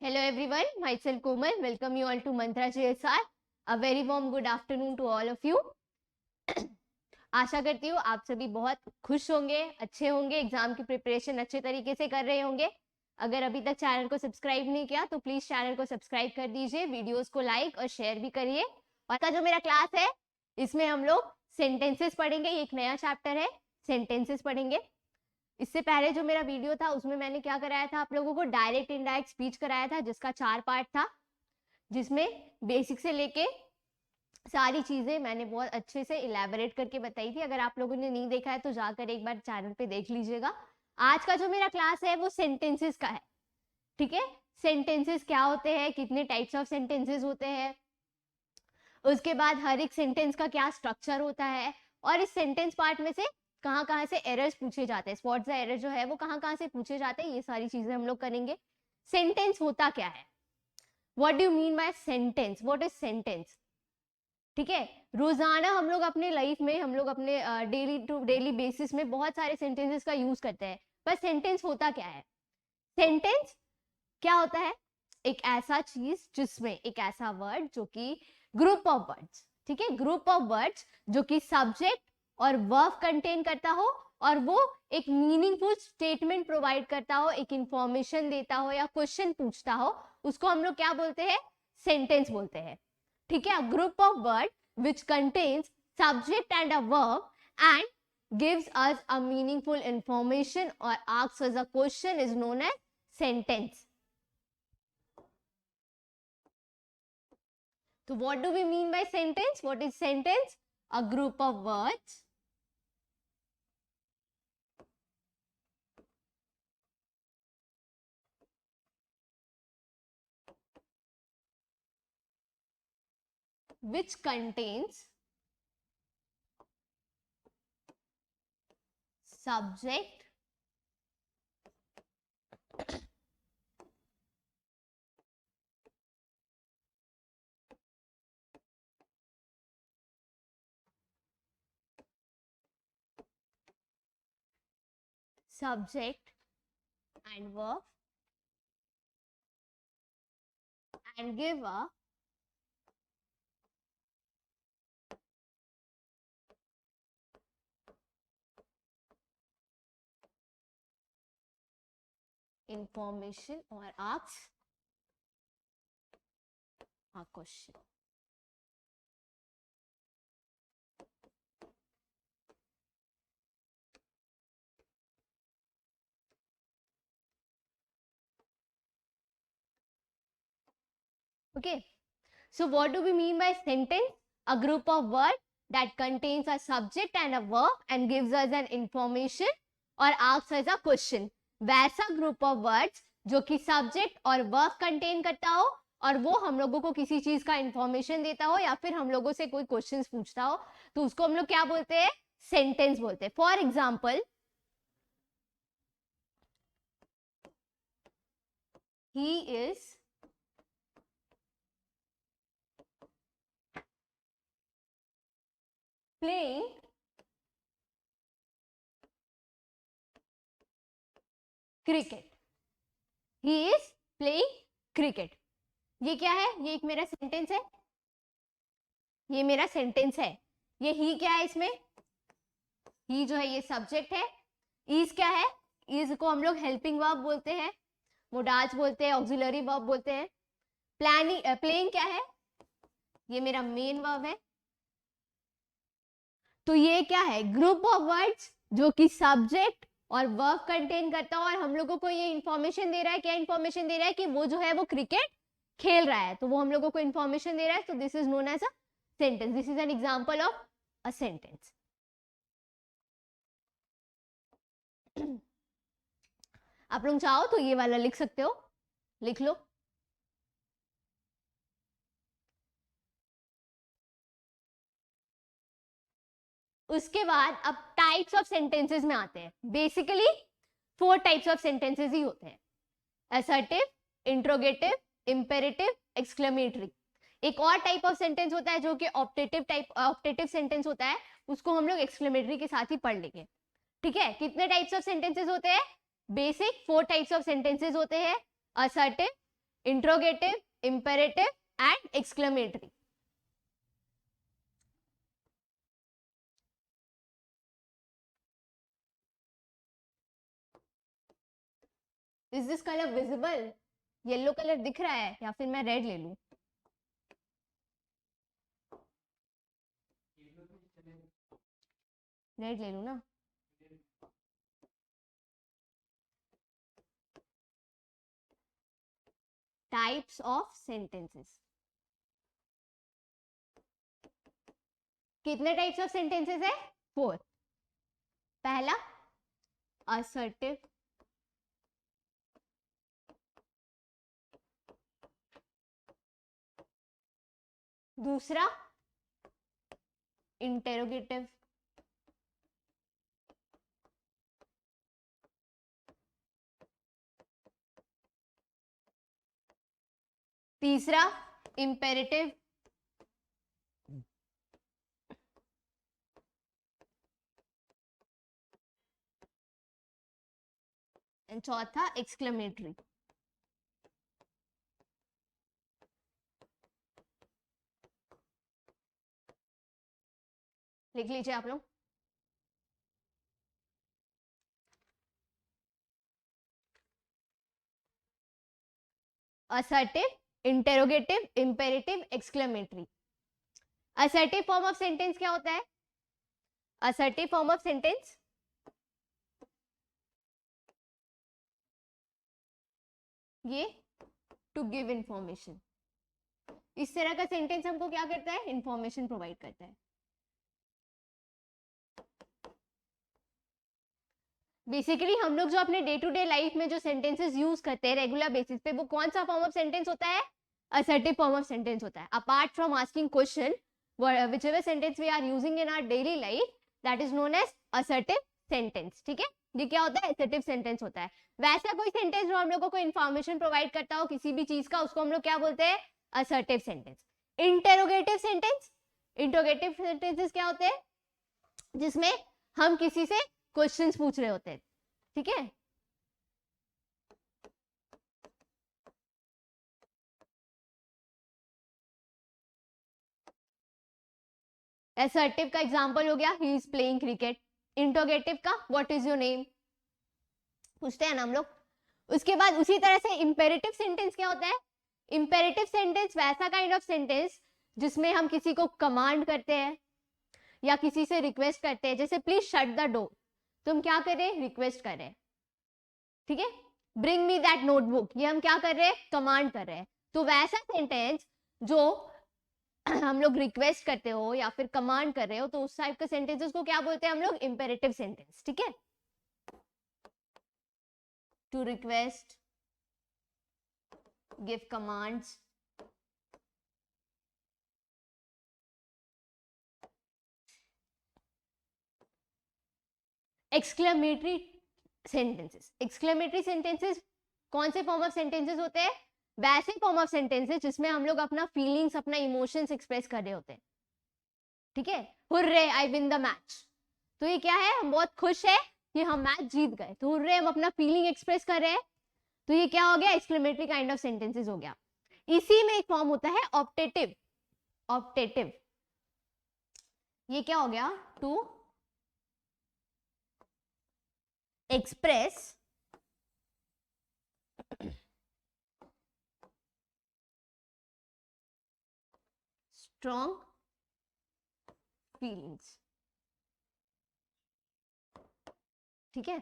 Hello everyone, myself Komal. Welcome you all to Mantra JSR. A very warm good afternoon to all of you. आशा करती हूँ आप सभी बहुत खुश होंगे, अच्छे होंगे, एग्जाम की प्रिपरेशन अच्छे तरीके से कर रहे होंगे। अगर अभी तक चैनल को सब्सक्राइब नहीं किया तो प्लीज चैनल को सब्सक्राइब कर दीजिए, वीडियोस को लाइक और शेयर भी करिए। और का जो मेरा क्लास है इसमें हम लोग सेंटेंसेस पढ़ेंगे। ये एक नया चैप्टर है, सेंटेंसेस पढ़ेंगे। इससे पहले जो मेरा वीडियो था उसमें मैंने क्या कराया था, आप लोगों को डायरेक्ट इनडायरेक्ट स्पीच कराया था, जिसका 4 पार्ट था, जिसमें बेसिक से लेके सारी चीजें मैंने बहुत अच्छे से इलेबोरेट करके बताई थी। अगर आप लोगों ने नहीं देखा है तो जाकर एक बार चैनल पे देख लीजिएगा। आज का जो मेरा क्लास है वो सेंटेंसेस का है। ठीक है, सेंटेंसेस क्या होते हैं, कितने टाइप्स ऑफ सेंटेंसेस होते हैं, उसके बाद हर एक सेंटेंस का क्या स्ट्रक्चर होता है, और इस सेंटेंस पार्ट में से कहाँ से एरर्स पूछे जाते हैं, स्पॉट द एरर जो है वो कहाँ से पूछे जाते हैं, ये सारी चीजें हम लोग करेंगे। सेंटेंस होता क्या है, what do you mean by sentence, what is sentence. ठीक है, रोजाना हम लोग अपने लाइफ में, हम लोग अपने डेली टू डेली बेसिस में बहुत सारे सेंटेंसेस का यूज करते हैं, पर सेंटेंस होता क्या है। सेंटेंस क्या होता है, एक ऐसा चीज जिसमें एक ऐसा वर्ड जो कि ग्रुप ऑफ वर्ड्स, ठीक है, ग्रुप ऑफ वर्ड्स जो कि सब्जेक्ट और वर्ब कंटेन करता हो, और वो एक मीनिंगफुल स्टेटमेंट प्रोवाइड करता हो, एक इंफॉर्मेशन देता हो या क्वेश्चन पूछता हो, उसको हम लोग क्या बोलते हैं, सेंटेंस बोलते हैं। ठीक है, group of word which contains subject and a verb and gives us a meaningful information or asks us a question is known as sentence. So what do we mean by sentence? What is sentence? A group of words which contains subject and verb and give a information or asks a question. Okay, so what do we mean by sentence? A group of words that contains a subject and a verb and gives us an information or asks us a question. वैसा group of words जो कि subject और verb contain करता हो, और वो हम लोगों को किसी चीज का इंफॉर्मेशन देता हो या फिर हम लोगों से कोई क्वेश्चंस पूछता हो, तो उसको हम लोग क्या बोलते हैं, सेंटेंस बोलते हैं। For example, he is playing cricket. He is playing cricket. ये क्या है, ये एक मेरा सेंटेंस है, ये मेरा सेंटेंस है। ये ही क्या है, इसमें ही जो है ये सब्जेक्ट है, इज क्या है, इज को हम लोग हेल्पिंग वर्ब बोलते हैं, मोडाज बोलते हैं, ऑक्सिलरी वर्ब बोलते हैं। प्लेइंग क्या है, ये मेरा मेन वर्ब है। तो ये क्या है, ग्रुप ऑफ वर्ड्स जो कि सब्जेक्ट और वर्ब कंटेन करता है, और हम लोगों को ये इंफॉर्मेशन दे रहा है, क्या इंफॉर्मेशन दे रहा है, कि वो जो है वो क्रिकेट खेल रहा है, तो वो हम लोगों को इंफॉर्मेशन दे रहा है। तो this is known as a sentence, this is an example of a sentence. आप लोग चाहो तो ये वाला लिख सकते हो, लिख लो। उसके बाद अब टाइप्स ऑफ सेंटेंसेस में आते हैं। बेसिकली 4 टाइप्स ऑफ सेंटेंसेस ही होते हैं, असर्टिव, इंट्रोगेटिव, इंपेरेटिव, एक्सक्लेमेटरी। एक और टाइप ऑफ सेंटेंस होता है जो कि ऑप्टेटिव सेंटेंस होता है, उसको हम लोग एक्सक्लेमेटरी के साथ ही पढ़ लेंगे। ठीक है, कितने टाइप्स ऑफ सेंटेंसेस होते हैं, बेसिक 4 टाइप्स ऑफ सेंटेंसेस होते हैं, assertive, interrogative, imperative and exclamatory. Is this colour visible? Yellow colour दिख रहा है या फिर मैं रेड ले लूं? रेड ले लूं ना? Types of sentences. कितने टाइप्स ऑफ सेंटेंसेस है? 4. पहला असर्टिव, दूसरा इंटेरोगेटिव, तीसरा इंपेरेटिव, चौथा एक्सक्लेमेटरी. लिख लीजिए आप लोग. assertive, interrogative, imperative, exclamatory. assertive form of sentence क्या होता है? assertive form of sentence ये to give information. इस तरह का सेंटेंस हमको क्या करता है? इंफॉर्मेशन प्रोवाइड करता है. बेसिकली हम लोग जो अपने डे टू डे लाइफ में जो सेंटेंसेस यूज करते हैं रेगुलर बेसिस पे, वो कौन सा फॉर्म ऑफ सेंटेंस होता है? असर्टिव फॉर्म ऑफ सेंटेंस होता है. Apart from asking question, whichever sentence we are using in our daily life, that is known as assertive sentence. ठीक है, ये क्या होता है? assertive sentence होता है. वैसा कोई सेंटेंस जो हम लोगों को इन्फॉर्मेशन प्रोवाइड करता हो किसी भी चीज का, उसको हम लोग क्या बोलते हैं? assertive sentence. Interrogative sentence, interrogative sentences क्या होते हैं? जिसमें हम किसी से क्वेश्चंस पूछ रहे होते हैं. ठीक है, असर्टिव का एग्जांपल हो गया he is playing cricket. Interrogative का व्हाट इज योर नेम पूछते हैं ना हम लोग. उसके बाद उसी तरह से इंपेरेटिव सेंटेंस क्या होता है? इंपेरेटिव सेंटेंस वैसा काइंड ऑफ सेंटेंस जिसमें हम किसी को कमांड करते हैं या किसी से रिक्वेस्ट करते हैं. जैसे प्लीज शट द डोर, तुम क्या कर रहे हैं? रिक्वेस्ट कर रहे हैं. ठीक है, ब्रिंग मी दैट नोटबुक, ये हम क्या कर रहे हैं? कमांड कर रहे हैं. तो वैसा सेंटेंस जो हम लोग रिक्वेस्ट करते हो या फिर कमांड कर रहे हो, तो उस टाइप के सेंटेंसेस को क्या बोलते हैं हम लोग? Imperative sentence. ठीक है, to request, give commands. Exclamatory sentences. Exclamatory sentences कौन से फॉर्म ऑफ सेंटेंसेस होते हैं? वैसे फॉर्म ऑफ सेंटेंसेस जिसमें हम लोग अपना फीलिंग्स, अपना इमोशंस एक्सप्रेस कर रहे होते हैं. ठीक है, hurray I win the match, तो ये क्या है? हम बहुत खुश है कि हम मैच जीत गए, तो हुर्रे हम अपना फीलिंग एक्सप्रेस कर रहे हैं. तो ये क्या हो गया? एक्सक्लेमेटरी काइंड ऑफ सेंटेंसेस हो गया. इसी में एक फॉर्म होता है ऑप्टेटिव. ऑप्टेटिव ये क्या हो गया? To express strong feelings. ठीक है,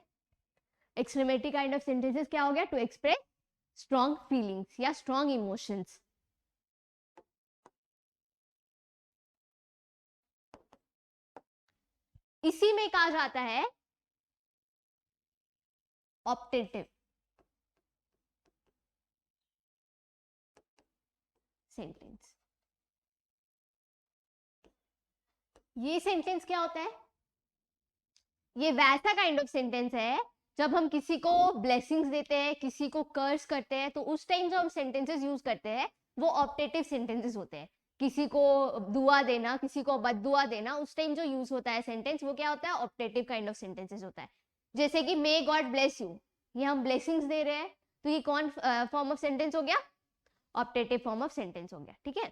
एक्सक्लेमेटरी काइंड ऑफ सेंटेंसेस क्या हो गया? टू एक्सप्रेस स्ट्रॉन्ग फीलिंग्स या स्ट्रॉन्ग इमोशंस. इसी में कहा जाता है ऑप्टेटिव सेंटेंस. ये सेंटेंस क्या होता है? ये वैसा काइंड ऑफ सेंटेंस है जब हम किसी को ब्लेसिंग्स देते हैं, किसी को कर्स करते हैं, तो उस टाइम जो हम सेंटेंसेस यूज करते हैं वो ऑप्टेटिव सेंटेंसेस होते हैं. किसी को दुआ देना, किसी को बददुआ देना, उस टाइम जो यूज होता है सेंटेंस, वो क्या होता है? ऑप्टेटिव काइंड ऑफ सेंटेंसेस होता है. जैसे कि मे गॉड ब्लेस यू, ये हम ब्लेसिंग्स दे रहे हैं, तो ये कौन फॉर्म ऑफ सेंटेंस हो गया? ऑप्टेटिव फॉर्म ऑफ सेंटेंस हो गया, ठीक है।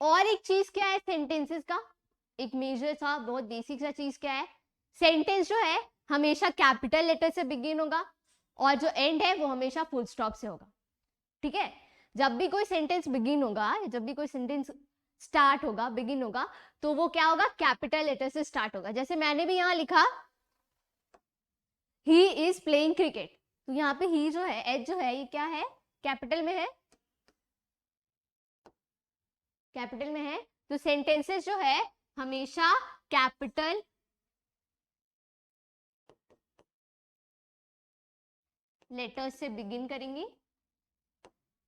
और एक चीज क्या है सेंटेंसेस का, एक मेजर सा बहुत बेसिक सा चीज क्या है, सेंटेंस जो है हमेशा कैपिटल लेटर से बिगिन होगा और जो एंड है वो हमेशा फुल स्टॉप से होगा, ठीक है। जब भी कोई सेंटेंस बिगिन होगा, जब भी कोई सेंटेंस स्टार्ट होगा, बिगिन होगा, तो वो क्या होगा, कैपिटल लेटर से स्टार्ट होगा। जैसे मैंने भी यहां लिखा ही इज प्लेइंग क्रिकेट, तो यहाँ पे ही जो है, एच जो है, ये क्या है, कैपिटल में है, कैपिटल में है। तो सेंटेंसेस जो है हमेशा कैपिटल लेटर से बिगिन करेंगी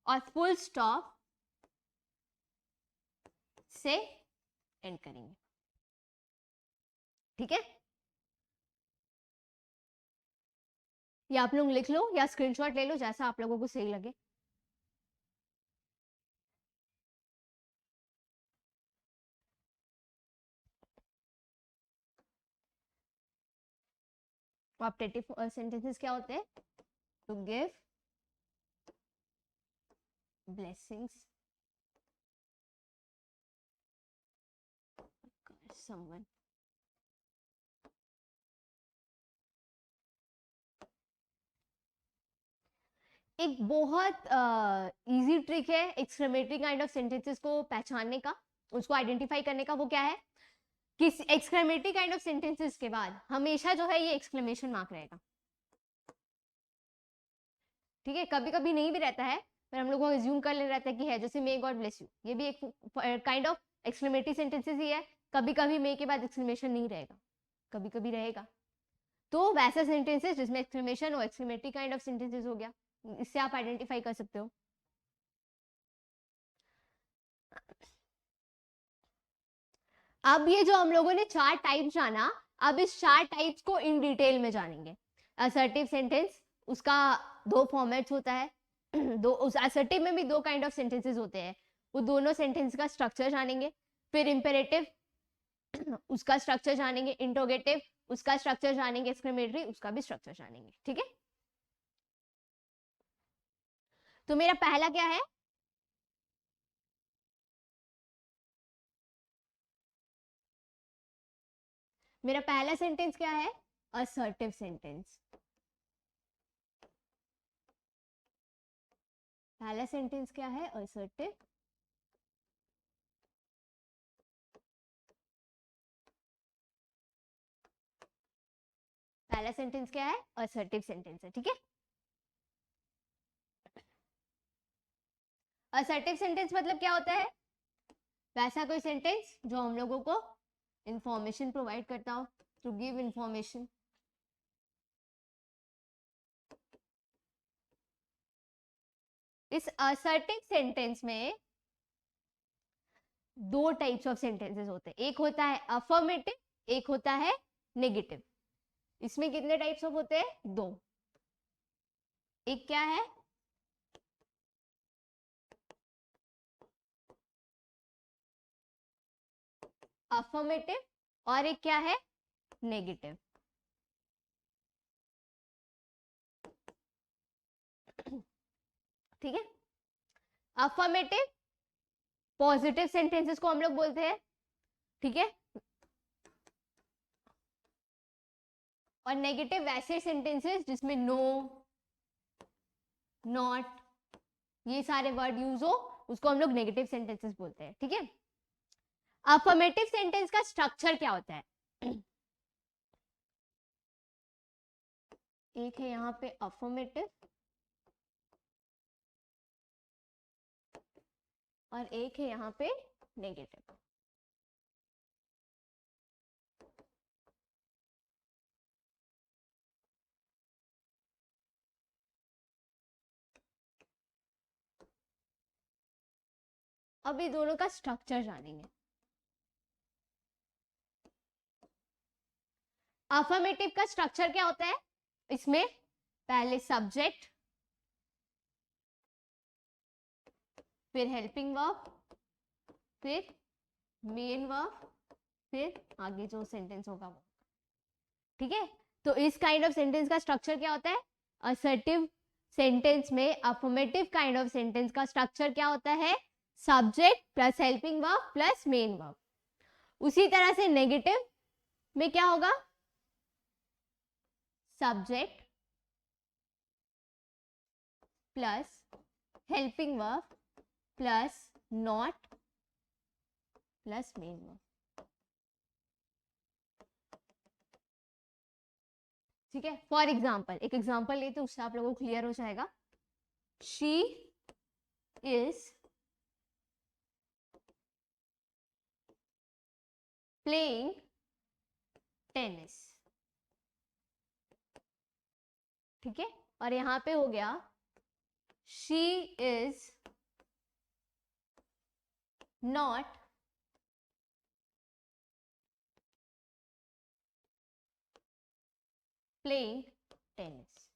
और फुल स्टॉप से एंड करेंगे, ठीक है। ये आप लोग लिख लो या स्क्रीनशॉट ले लो, जैसा आप लोगों को सही लगे। ऑप्टेटिव सेंटेंसेस क्या होते हैं, टू गिव blessings someone, एक बहुत इजी ट्रिक है एक्सक्लेमेटरी काइंड ऑफ सेंटेंसेस को पहचानने का, उसको आइडेंटिफाई करने का। वो क्या है, किस एक्सक्लेमेटरी काइंड ऑफ सेंटेंसेस के बाद हमेशा जो है ये एक्सक्लेमेशन मार्क रहेगा, ठीक है। कभी कभी नहीं भी रहता है, पर हम लोग को एज्यूम कर ले रहता है कि है, जैसे मे गॉड ब्लेस यू, ये भी एक काइंड ऑफ एक्सक्लेमेटरी सेंटेंसेस ही है। कभी कभी मे के बाद एक्सक्लेमेशन नहीं रहेगा, कभी कभी रहेगा। तो वैसे सेंटेंसेस जिसमें एक्सक्लेमेशन और एक्सक्लेमेटरी काइंड ऑफ सेंटेंसेस हो गया, इससे आप आइडेंटिफाई कर सकते हो। अब ये जो हम लोगों ने चार टाइप्स जाना, अब इस चार टाइप्स को इन डिटेल में जानेंगे। असर्टिव सेंटेंस, उसका दो फॉर्मेट्स होता है दो, उस असर्टिव में भी दो काइंड ऑफ सेंटेंसेस होते हैं, वो दोनों सेंटेंस का स्ट्रक्चर जानेंगे। फिर इंपेरेटिव, उसका स्ट्रक्चर जानेंगे। इंट्रोगेटिव, उसका स्ट्रक्चर जानेंगे। एक्सक्लेमेटरी, उसका भी स्ट्रक्चर जानेंगे, ठीक है। तो मेरा पहला क्या है, मेरा पहला सेंटेंस क्या है, असर्टिव सेंटेंस। पहला सेंटेंस क्या है, असर्टिव। पहला सेंटेंस क्या है, असर्टिव सेंटेंस है, ठीक है। असर्टिव सेंटेंस मतलब क्या होता है, वैसा कोई सेंटेंस जो हम लोगों को इंफॉर्मेशन प्रोवाइड करता हो, टू गिव इंफॉर्मेशन। इस असर्टिव सेंटेंस में दो टाइप्स ऑफ सेंटेंसेस होते हैं, एक होता है अफर्मेटिव, एक होता है नेगेटिव। इसमें कितने टाइप्स ऑफ होते हैं, दो। एक क्या है, अफर्मेटिव, और एक क्या है, नेगेटिव। ठीक है। अफर्मेटिव पॉजिटिव सेंटेंसेस को हम लोग बोलते हैं, ठीक है। और नेगेटिव वैसे सेंटेंसेस जिसमें नो, नॉट, ये सारे वर्ड यूज हो, उसको हम लोग नेगेटिव सेंटेंसेस बोलते हैं, ठीक है। अफर्मेटिव सेंटेंस का स्ट्रक्चर क्या होता है, एक है यहाँ पे अफर्मेटिव और एक है यहाँ पे नेगेटिव। अब ये दोनों का स्ट्रक्चर जानेंगे। अफर्मेटिव का स्ट्रक्चर क्या होता है, इसमें पहले सब्जेक्ट, फिर हेल्पिंग वर्ब, फिर मेन वर्ब, फिर आगे जो सेंटेंस होगा वो। ठीक है, तो इस काइंड ऑफ सेंटेंस का स्ट्रक्चर क्या होता है? असर्टिव सेंटेंस में अफर्मेटिव काइंड ऑफ सेंटेंस का स्ट्रक्चर क्या होता है? Subject plus helping verb plus main verb. उसी तरह से नेगेटिव में क्या होगा? Subject plus helping verb plus not plus main verb. ठीक है, फॉर एग्जाम्पल, एक एग्जाम्पल ले तो उससे आप लोगों को क्लियर हो जाएगा। She is playing tennis. ठीक है, और यहां पे हो गया she is not playing tennis.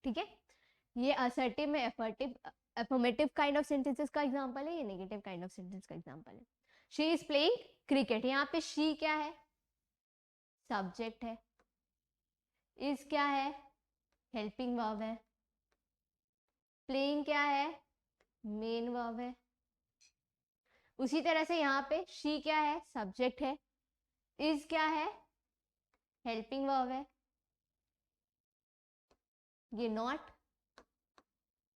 ठीक है, ये असर्टिव में अफर्मेटिव काइंड ऑफ सेंटेंसेस का एग्जांपल है, ये नेगेटिव काइंड ऑफ सेंटेंस का एग्जांपल है। शी इज प्लेइंग क्रिकेट, यहाँ पे शी क्या है? सब्जेक्ट है। इज क्या है? हेल्पिंग वर्ब है। प्लेइंग क्या है? मेन वर्ब है। उसी तरह से यहाँ पे शी क्या है? सब्जेक्ट है। इज क्या है? हेल्पिंग वर्ब है। ये नॉट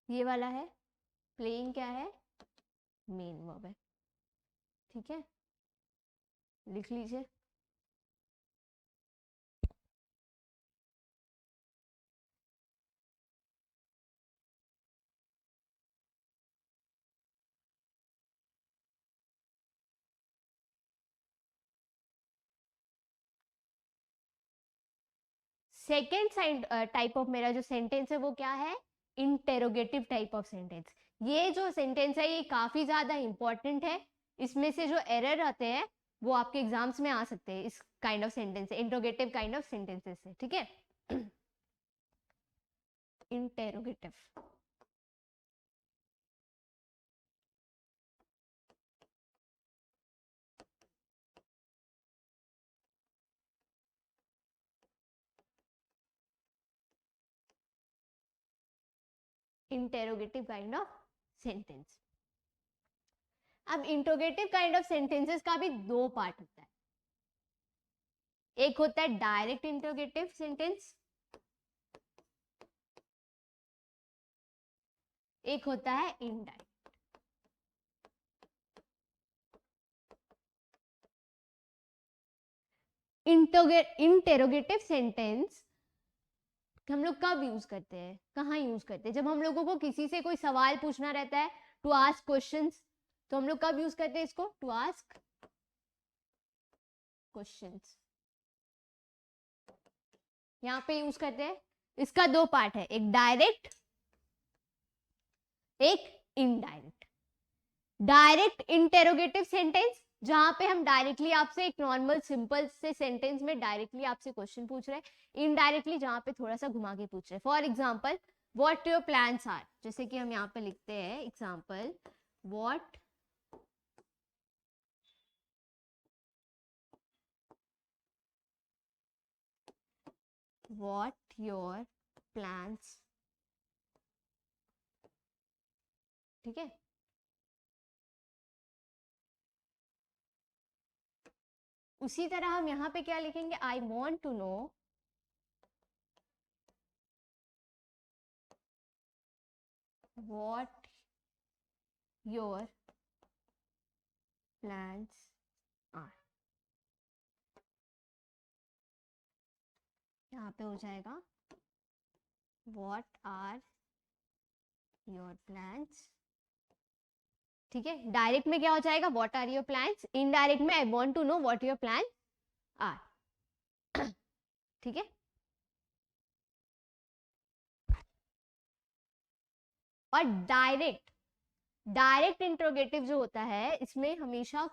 ये वाला है। प्लेइंग क्या है? मेन वर्ब है। ठीक है, लिख लीजिए। सेकेंड टाइप ऑफ मेरा जो सेंटेंस है वो क्या है? Interrogative type of sentence. ये जो सेंटेंस है ये काफी ज्यादा इंपॉर्टेंट है। इसमें से जो एरर आते हैं वो आपके एग्जाम्स में आ सकते हैं इस काइंड ऑफ सेंटेंस से, इंट्रोगेटिव काइंड ऑफ सेंटेंसेस से। ठीक है, interrogative. Interrogative kind of sentence. अब इंट्रोगेटिव काइंड ऑफ सेंटेंसेस का भी दो पार्ट होता है। एक होता है डायरेक्ट इंट्रोगेटिव सेंटेंस, एक होता है इनडायरेक्ट। इंटेरोगेटिव सेंटेंस हम लोग कब यूज करते हैं, कहाँ यूज करते हैं? जब हम लोगों को किसी से कोई सवाल पूछना रहता है, टू आस्क क्वेश्चंस, तो हम लोग कब यूज करते हैं इसको? टू आस्क क्वेश्चंस, यहाँ पे यूज करते हैं। इसका दो पार्ट है, एक डायरेक्ट एक इनडायरेक्ट। डायरेक्ट इंटेरोगेटिव सेंटेंस जहां पे हम डायरेक्टली आपसे एक नॉर्मल सिंपल से सेंटेंस में डायरेक्टली आपसे क्वेश्चन पूछ रहे हैं। इनडायरेक्टली जहां पे थोड़ा सा घुमा के पूछ रहे हैं। For example, what your plans are, जैसे कि हम यहाँ पे लिखते हैं एग्जांपल, व्हाट योर प्लान्स। ठीक है, उसी तरह हम यहाँ पे क्या लिखेंगे? I want to know what your plans are। यहाँ पे हो जाएगा what are your plans। ठीक है, डायरेक्ट में क्या हो जाएगा? what are your plans। Indirect में I want to know what your plans are। ठीक है, और डायरेक्ट इंट्रोगेटिव जो होता है इसमें हमेशा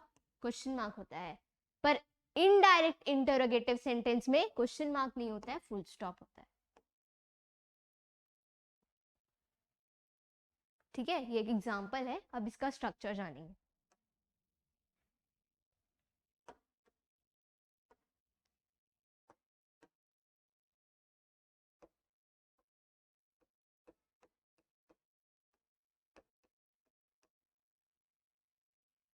क्वेश्चन मार्क होता है, पर इनडायरेक्ट इंटरोगेटिव सेंटेंस में क्वेश्चन मार्क नहीं होता है, फुल स्टॉप होता है। ठीक है, ये एक एग्जाम्पल है, अब इसका स्ट्रक्चर जानेंगे।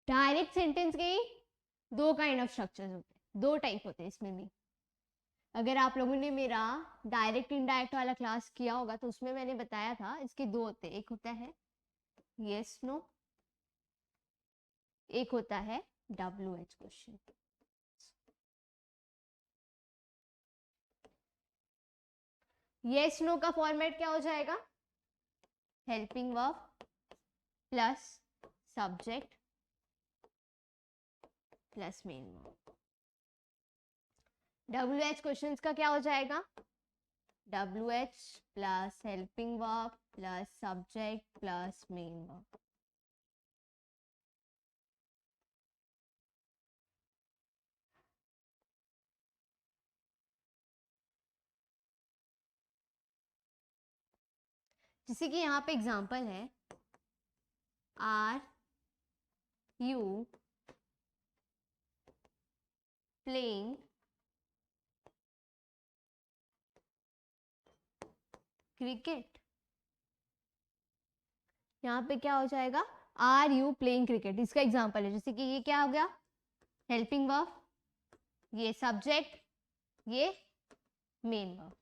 डायरेक्ट सेंटेंस के दो काइंड ऑफ स्ट्रक्चर्स होते हैं, दो टाइप होते हैं इसमें भी। अगर आप लोगों ने मेरा डायरेक्ट इनडायरेक्ट वाला क्लास किया होगा तो उसमें मैंने बताया था इसके दो होते हैं, एक होता है यस नो, एक होता है WH क्वेश्चन। यस नो का फॉर्मेट क्या हो जाएगा, helping verb plus subject plus main verb. WH questions का क्या हो जाएगा, WH plus helping verb plus subject plus main verb. जैसे कि यहाँ पे एग्जांपल है, आर यू प्लेइंग क्रिकेट। यहाँ पे क्या हो जाएगा, आर यू प्लेइंग क्रिकेट, इसका एग्जांपल है। जैसे कि ये क्या हो गया, हेल्पिंग वर्ब, ये सब्जेक्ट, ये मेन वर्ब।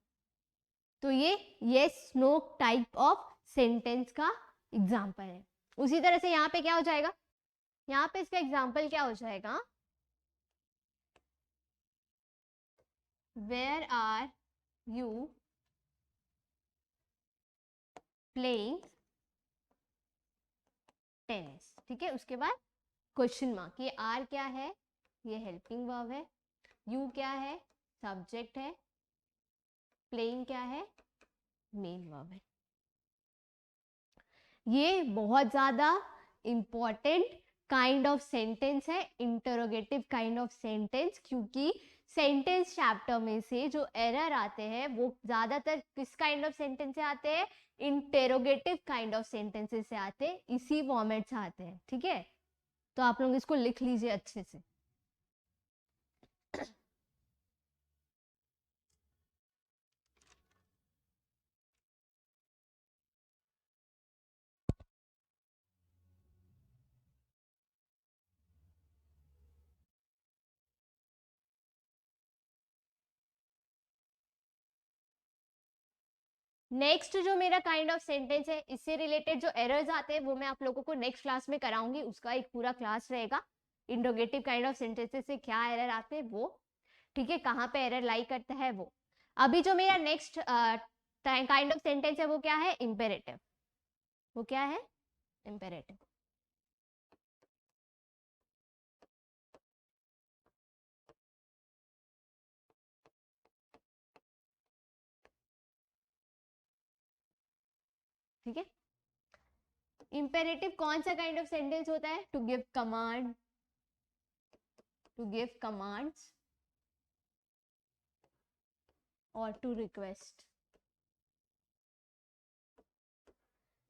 तो ये yes no type of sentence का एग्जांपल है। उसी तरह से यहाँ पे क्या हो जाएगा, यहाँ पे इसका एग्जांपल क्या हो जाएगा, where are you playing tennis. ठीक है, उसके बाद क्वेश्चन मार्क, ये आर क्या है, ये हेल्पिंग वर्ब है, यू क्या है, सब्जेक्ट है, प्लेइंग क्या है, मेन वर्ब है। ये बहुत ज्यादा इंपॉर्टेंट काइंड ऑफ सेंटेंस है, इंटरोगेटिव काइंड ऑफ सेंटेंस, क्योंकि सेंटेंस चैप्टर में से जो एरर आते हैं वो ज्यादातर किस काइंड ऑफ सेंटेंस से आते हैं, इंटेरोगेटिव काइंड ऑफ सेंटेंसेस से आते हैं, इसी फॉर्मेट से आते हैं। ठीक है, तो आप लोग इसको लिख लीजिए अच्छे से। नेक्स्ट जो मेरा काइंड ऑफ सेंटेंस है, इससे रिलेटेड जो एरर्स आते हैं वो मैं आप लोगों को नेक्स्ट क्लास में कराऊंगी, उसका एक पूरा क्लास रहेगा। इंट्रोगेटिव काइंड ऑफ सेंटेंसेस से क्या एरर आते हैं वो, ठीक है, कहाँ पे एरर लाई करता है वो। अभी जो मेरा नेक्स्ट काइंड ऑफ सेंटेंस है वो क्या है, इंपेरेटिव। वो क्या है, इंपेरेटिव। ठीक है, इंपेरेटिव कौन सा काइंड ऑफ सेंटेंस होता है, to give command, to give commands और टू रिक्वेस्ट।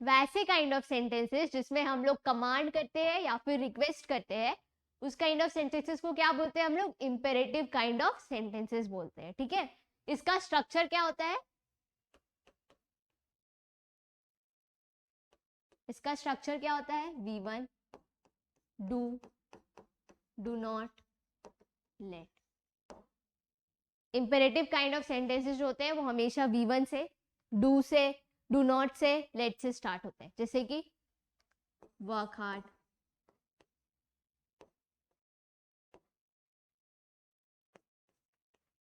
वैसे काइंड ऑफ सेंटेंसेस जिसमें हम लोग कमांड करते हैं या फिर रिक्वेस्ट करते हैं, उस काइंड ऑफ सेंटेंसेस को क्या बोलते हैं हम लोग, इंपेरेटिव काइंड ऑफ सेंटेंसेस बोलते हैं। ठीक है, इसका स्ट्रक्चर क्या होता है, इसका स्ट्रक्चर क्या होता है, V1 do, do not, let. Imperative kind of sentences जो होते हैं वो हमेशा V1 से, डू से, डू नॉट से, लेट से स्टार्ट होते हैं। जैसे कि work hard,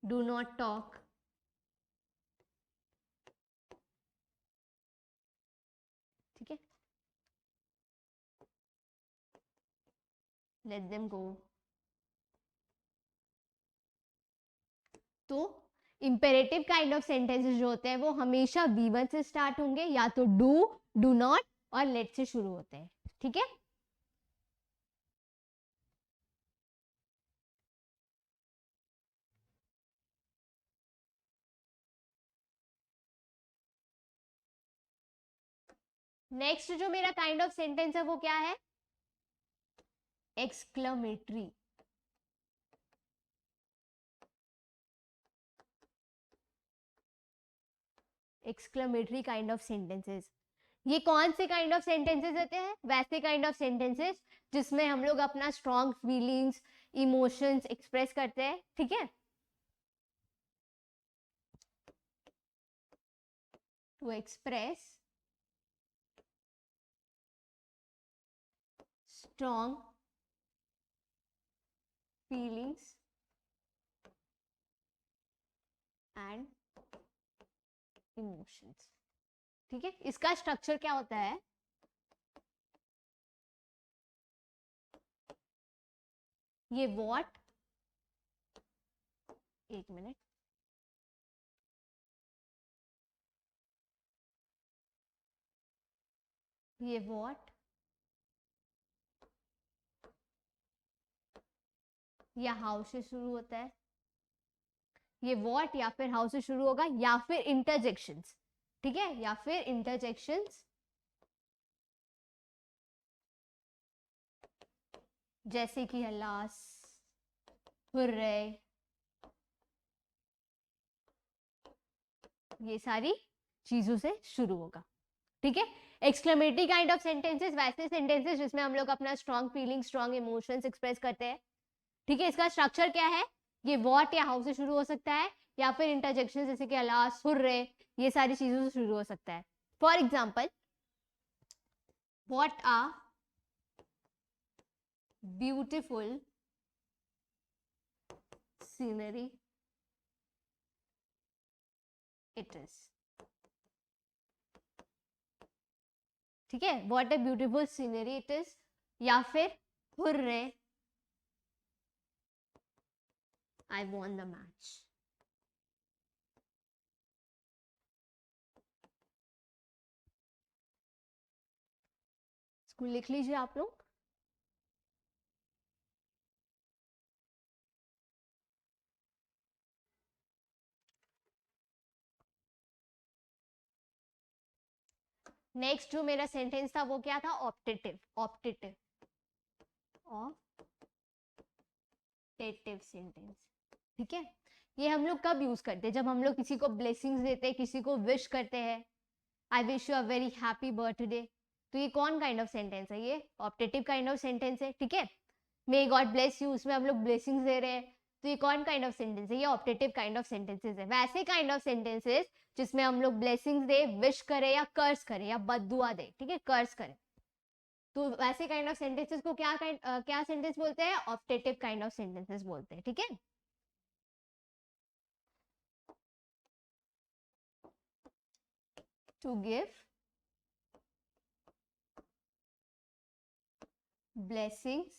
do not talk, ठीक है, लेट देम गो। तो इंपेरेटिव काइंड ऑफ सेंटेंसेस जो होते हैं वो हमेशा V1 से स्टार्ट होंगे, या तो डू, डू नॉट और लेट से शुरू होते हैं। ठीक है, नेक्स्ट जो मेरा काइंड ऑफ सेंटेंस है वो क्या है? Exclamatory. Exclamatory kind of sentences. ये कौन से काइंड ऑफ सेंटेंसेस होते हैं? वैसे काइंड ऑफ सेंटेंसेस जिसमें हम लोग अपना स्ट्रॉन्ग फीलिंग्स, इमोशंस एक्सप्रेस करते हैं, ठीक है? To express strong feelings and emotions, ठीक है? इसका स्ट्रक्चर क्या होता है? ये व्हाट, एक मिनट, ये व्हाट या हाउ से शुरू होता है, ये व्हाट या फिर हाउ से शुरू होगा, या फिर इंटरजेक्शंस, ठीक है? या फिर इंटरजेक्शंस जैसे कि हलास, हुर्रे, ये सारी चीजों से शुरू होगा, ठीक है? एक्सक्लेमेटरी काइंड ऑफ सेंटेंसेस वैसे सेंटेंसेस जिसमें हम लोग अपना strong feeling, strong emotions express करते हैं, ठीक है? इसका स्ट्रक्चर क्या है? ये व्हाट या हाउ से शुरू हो सकता है, या फिर इंटरजेक्शन जैसे कि अलास, हुर्रे, ये सारी चीजों से शुरू हो सकता है। For example, what a beautiful scenery it is, ठीक है? What a beautiful scenery it is, या फिर hurray I won the match. इसको लिख लीजिए आप लोग। नेक्स्ट जो मेरा सेंटेंस था वो क्या था? ऑप्टेटिव। ऑप्टेटिव, ऑप्टेटिव सेंटेंस, ठीक है? ये हम लोग कब यूज करते हैं? जब हम लोग किसी को ब्लेसिंग्स देते हैं, किसी को विश करते हैं, I wish you a very happy birthday, तो ये कौन काइंड ऑफ सेंटेंस है? ये ऑप्टेटिव काइंड ऑफ सेंटेंस है, ठीक है? मे गॉड ब्लेस यू, उसमें हम लोग ब्लेसिंग्स दे रहे हैं, तो ये कौन काइंड ऑफ सेंटेंस है? ये ऑप्टेटिव काइंड ऑफ सेंटेंसेस है। वैसे काइंड ऑफ सेंटेंसेस जिसमें हम लोग ब्लेसिंग्स दे, विश करें या कर्स करें या बददुआ दे, ठीक है? कर्स करें, तो वैसे काइंड ऑफ सेंटेंसेस को क्या सेंटेंस बोलते हैं? ऑप्टेटिव काइंड ऑफ सेंटेंसेस बोलते हैं, ठीक है? To give blessings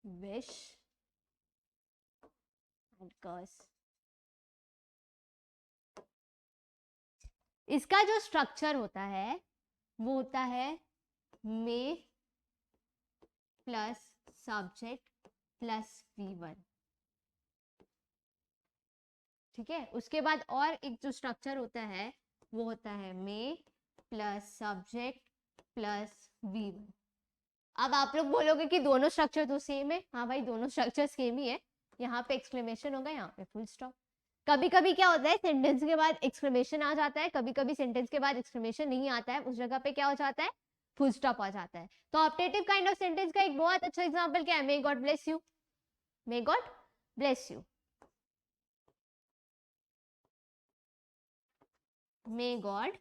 wish and curse। इसका जो स्ट्रक्चर होता है वो होता है मे प्लस सब्जेक्ट प्लस V1, ठीक है? उसके बाद और एक जो स्ट्रक्चर होता है वो होता है मे प्लस सब्जेक्ट प्लस V1। अब आप लोग बोलोगे कि दोनों स्ट्रक्चर तो सेम है। हाँ भाई, दोनों स्ट्रक्चर सेम ही है। यहाँ पे एक्सक्लेमेशन होगा, यहाँ पे फुल स्टॉप। कभी कभी क्या होता है, सेंटेंस के बाद एक्सक्लेमेशन आ जाता है, कभी कभी सेंटेंस के बाद एक्सक्लेमेशन नहीं आता है, उस जगह पे क्या हो जाता है? फुल स्टॉप आ जाता है। तो ऑप्टेटिव काइंड ऑफ सेंटेंस का एक बहुत अच्छा एग्जांपल क्या है? May God bless you. May God bless you. May God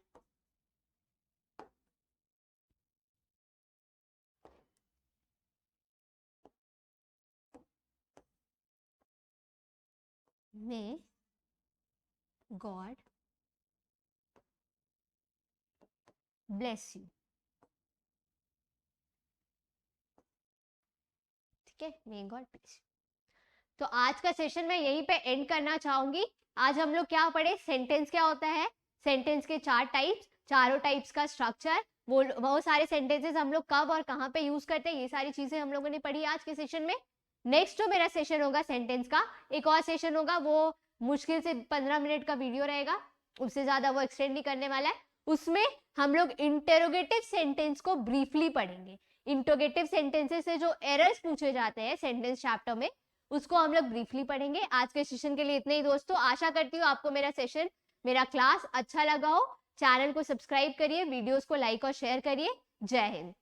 may God bless you, ठीक है? May God bless you. तो आज का सेशन मैं यहीं पे एंड करना चाहूंगी। आज हम लोग क्या पढ़े? सेंटेंस क्या होता है, सेंटेंस के 4 टाइप्स, चारों टाइप्स का स्ट्रक्चर, वो सारे सेंटेंसेस हम लोग कब और कहाँ पे यूज करते हैं, ये सारी चीजें हम लोगों ने पढ़ी आज के सेशन में। नेक्स्ट जो मेरा सेशन होगा सेंटेंस का, एक और सेशन होगा, वो मुश्किल से 15 मिनट का वीडियो रहेगा, उससे ज्यादा वो एक्सटेंड नहीं करने वाला है। उसमें हम लोग इंटरोगेटिव सेंटेंस को ब्रीफली पढ़ेंगे। इंटरोगेटिव सेंटेंसेस से जो एरर्स पूछे जाते हैं सेंटेंस चैप्टर में, उसको हम लोग ब्रीफली पढ़ेंगे। आज के सेशन के लिए इतना ही दोस्तों। आशा करती हूँ आपको मेरा सेशन, मेरा क्लास अच्छा लगा हो। चैनल को सब्सक्राइब करिए, वीडियोस को लाइक और शेयर करिए। जय हिंद।